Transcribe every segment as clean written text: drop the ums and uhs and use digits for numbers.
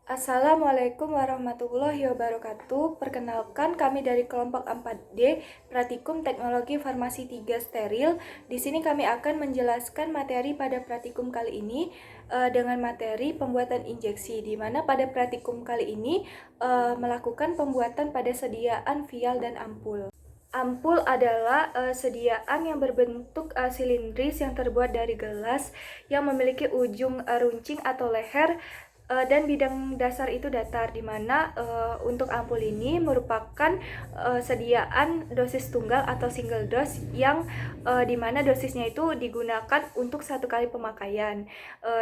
Assalamualaikum warahmatullahi wabarakatuh. Perkenalkan, kami dari kelompok 4D Pratikum Teknologi Farmasi 3 Steril. Di sini kami akan menjelaskan materi pada pratikum kali ini dengan materi pembuatan injeksi, di mana pada pratikum kali ini melakukan pembuatan pada sediaan vial dan ampul. Ampul adalah sediaan yang berbentuk silindris yang terbuat dari gelas yang memiliki ujung runcing atau leher dan bidang dasar itu datar, di mana untuk ampul ini merupakan sediaan dosis tunggal atau single dose yang di mana dosisnya itu digunakan untuk satu kali pemakaian,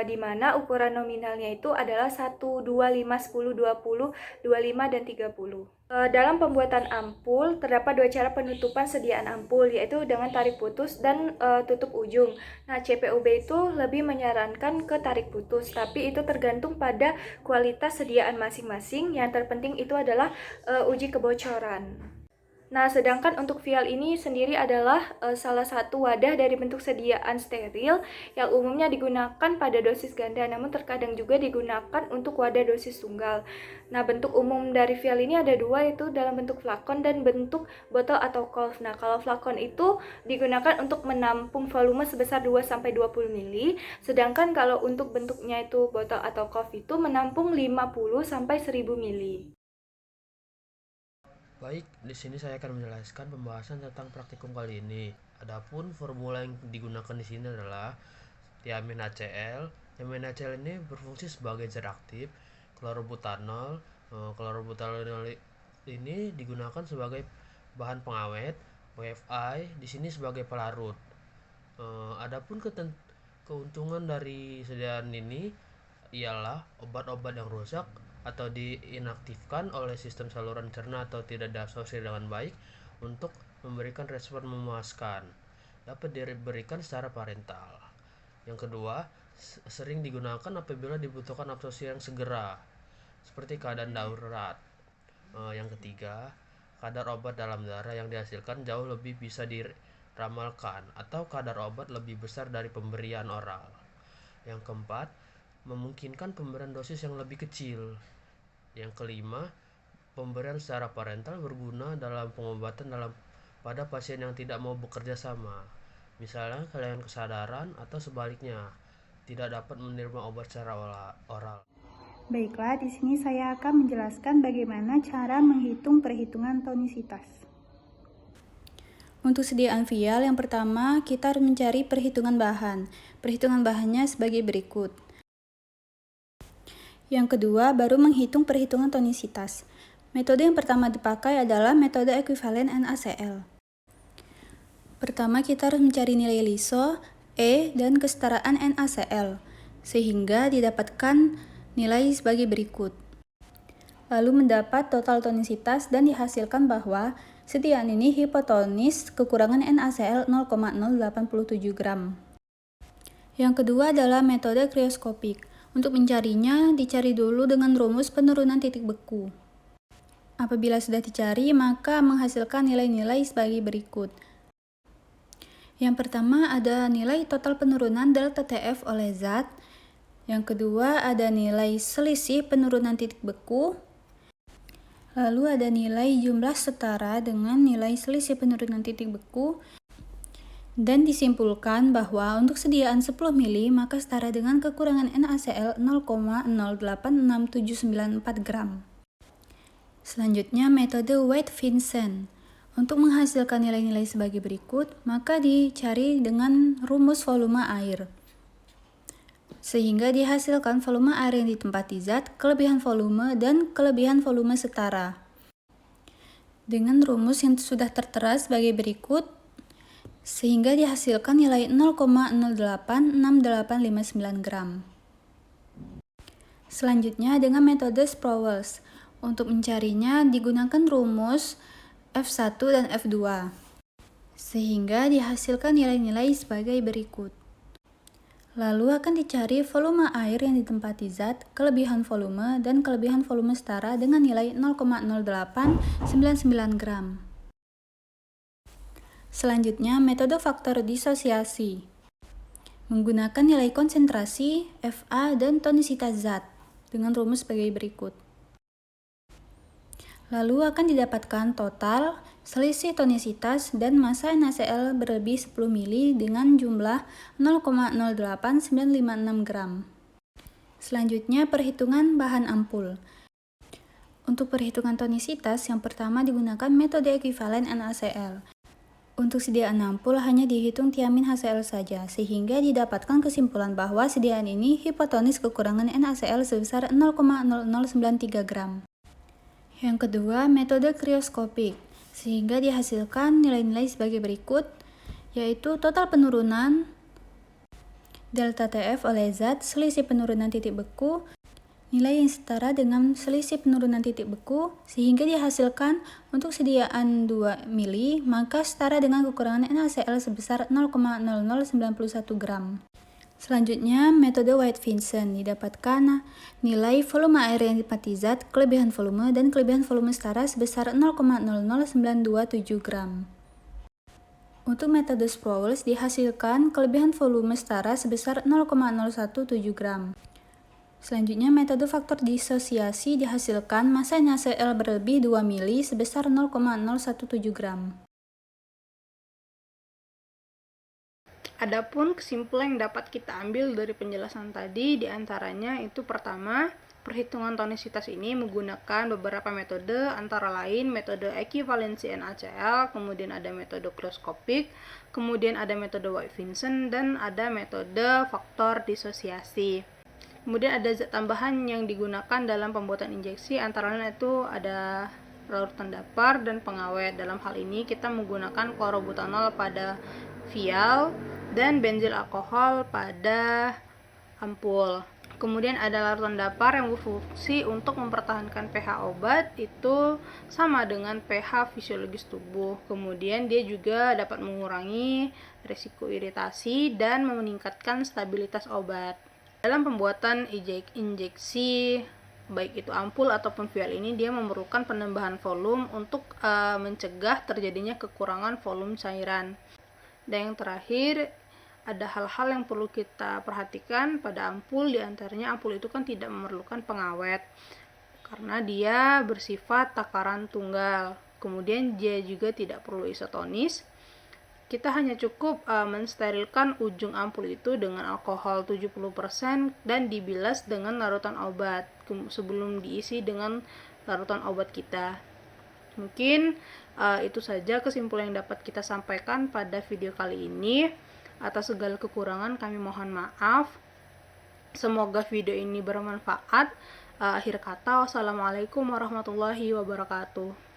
di mana ukuran nominalnya itu adalah 1, 2, 5, 10, 20, 25, dan 30. Dalam pembuatan ampul, terdapat dua cara penutupan sediaan ampul, yaitu dengan tarik putus dan tutup ujung. Nah, CPUB itu lebih menyarankan ke tarik putus, tapi itu tergantung pada kualitas sediaan masing-masing. Yang terpenting itu adalah uji kebocoran. Nah, sedangkan untuk vial ini sendiri adalah salah satu wadah dari bentuk sediaan steril yang umumnya digunakan pada dosis ganda, namun terkadang juga digunakan untuk wadah dosis tunggal. Nah, bentuk umum dari vial ini ada dua, yaitu dalam bentuk flakon dan bentuk botol atau kolf. Nah, kalau flakon itu digunakan untuk menampung volume sebesar 2-20 ml, sedangkan kalau untuk bentuknya itu botol atau kolf itu menampung 50-1000 ml. Baik, di sini saya akan menjelaskan pembahasan tentang praktikum kali ini. Adapun formula yang digunakan di sini adalah tiamin HCl. Tiamin HCl ini berfungsi sebagai zat aktif klorobutanol. Klorobutanol ini digunakan sebagai bahan pengawet. WFI di sini sebagai pelarut. Adapun keuntungan dari sediaan ini ialah obat-obat yang rusak atau diinaktifkan oleh sistem saluran cerna atau tidak diabsorpsi dengan baik untuk memberikan respon memuaskan. Dapat diberikan secara parental. Yang kedua, sering digunakan apabila dibutuhkan absorpsi yang segera, seperti keadaan darurat. Yang ketiga, kadar obat dalam darah yang dihasilkan jauh lebih bisa diramalkan atau kadar obat lebih besar dari pemberian oral. Yang keempat, memungkinkan pemberian dosis yang lebih kecil. Yang kelima, pemberian secara parental berguna dalam pengobatan pada pasien yang tidak mau bekerja sama, misalnya kehilangan kesadaran atau sebaliknya tidak dapat menerima obat secara oral. Baiklah, di sini saya akan menjelaskan bagaimana cara menghitung perhitungan tonisitas. Untuk sediaan vial, yang pertama kita harus mencari perhitungan bahan. Perhitungan bahannya sebagai berikut. Yang kedua, baru menghitung perhitungan tonisitas. Metode yang pertama dipakai adalah metode ekuivalen NaCl. Pertama, kita harus mencari nilai LISO, E, dan kesetaraan NaCl, sehingga didapatkan nilai sebagai berikut. Lalu mendapat total tonisitas dan dihasilkan bahwa sediaan ini hipotonis kekurangan NaCl 0,087 gram. Yang kedua adalah metode krioskopik. Untuk mencarinya, dicari dulu dengan rumus penurunan titik beku. Apabila sudah dicari, maka menghasilkan nilai-nilai sebagai berikut. Yang pertama ada nilai total penurunan delta TF oleh zat. Yang kedua ada nilai selisih penurunan titik beku. Lalu ada nilai jumlah setara dengan nilai selisih penurunan titik beku. Dan disimpulkan bahwa untuk sediaan 10 ml maka setara dengan kekurangan NaCl 0,086794 gram. Selanjutnya metode White-Vincent. Untuk menghasilkan nilai-nilai sebagai berikut, maka dicari dengan rumus volume air. Sehingga dihasilkan volume air yang ditempati zat, kelebihan volume, dan kelebihan volume setara. Dengan rumus yang sudah tertera sebagai berikut, sehingga dihasilkan nilai 0,086859 gram. Selanjutnya dengan metode Sprowels. Untuk mencarinya digunakan rumus F1 dan F2, sehingga dihasilkan nilai-nilai sebagai berikut. Lalu akan dicari volume air yang ditempati zat, kelebihan volume, dan kelebihan volume setara dengan nilai 0,0899 gram. Selanjutnya, metode faktor disosiasi. Menggunakan nilai konsentrasi, Fa, dan tonisitas zat. dengan rumus sebagai berikut. Lalu akan didapatkan total selisih tonisitas dan massa NaCl berlebih 10 mili dengan jumlah 0,08956 gram. Selanjutnya perhitungan bahan ampul. Untuk perhitungan tonisitas, yang pertama digunakan metode ekuivalen NaCl. Untuk sediaan ampul hanya dihitung tiamin HCl saja, sehingga didapatkan kesimpulan bahwa sediaan ini hipotonis kekurangan NaCl sebesar 0,0093 gram. Yang kedua, metode krioskopik, sehingga dihasilkan nilai-nilai sebagai berikut, yaitu total penurunan delta TF oleh zat, selisih penurunan titik beku, nilai yang setara dengan selisih penurunan titik beku, sehingga dihasilkan untuk sediaan 2 mili, maka setara dengan kekurangan NaCl sebesar 0,0091 gram. Selanjutnya, metode White-Vincent, didapatkan nilai volume air yang didapati zat, kelebihan volume, dan kelebihan volume setara sebesar 0,00927 gram. Untuk metode Sproul dihasilkan kelebihan volume setara sebesar 0,017 gram. Selanjutnya, metode faktor disosiasi dihasilkan massa NaCl berlebih 2 mili sebesar 0,017 gram. Adapun kesimpulan yang dapat kita ambil dari penjelasan tadi diantaranya itu pertama, perhitungan tonisitas ini menggunakan beberapa metode antara lain metode ekuivalensi NaCl, kemudian ada metode krioskopik, kemudian ada metode White-Vincent, dan ada metode faktor disosiasi. Kemudian ada zat tambahan yang digunakan dalam pembuatan injeksi, antara lain itu ada larutan dapar dan pengawet. Dalam hal ini kita menggunakan klorobutanol pada vial dan benzyl alkohol pada ampul. Kemudian ada larutan dapar yang berfungsi untuk mempertahankan pH obat itu sama dengan pH fisiologis tubuh. Kemudian dia juga dapat mengurangi risiko iritasi dan meningkatkan stabilitas obat. Dalam pembuatan injeksi baik itu ampul ataupun vial ini, dia memerlukan penambahan volume untuk mencegah terjadinya kekurangan volume cairan. Dan yang terakhir, ada hal-hal yang perlu kita perhatikan pada ampul, diantaranya ampul itu kan tidak memerlukan pengawet karena dia bersifat takaran tunggal. Kemudian dia juga tidak perlu isotonis. Kita hanya cukup mensterilkan ujung ampul itu dengan alkohol 70% dan dibilas dengan larutan obat sebelum diisi dengan larutan obat kita. Mungkin itu saja kesimpulan yang dapat kita sampaikan pada video kali ini. Atas segala kekurangan kami mohon maaf. Semoga video ini bermanfaat. Akhir kata, wassalamualaikum warahmatullahi wabarakatuh.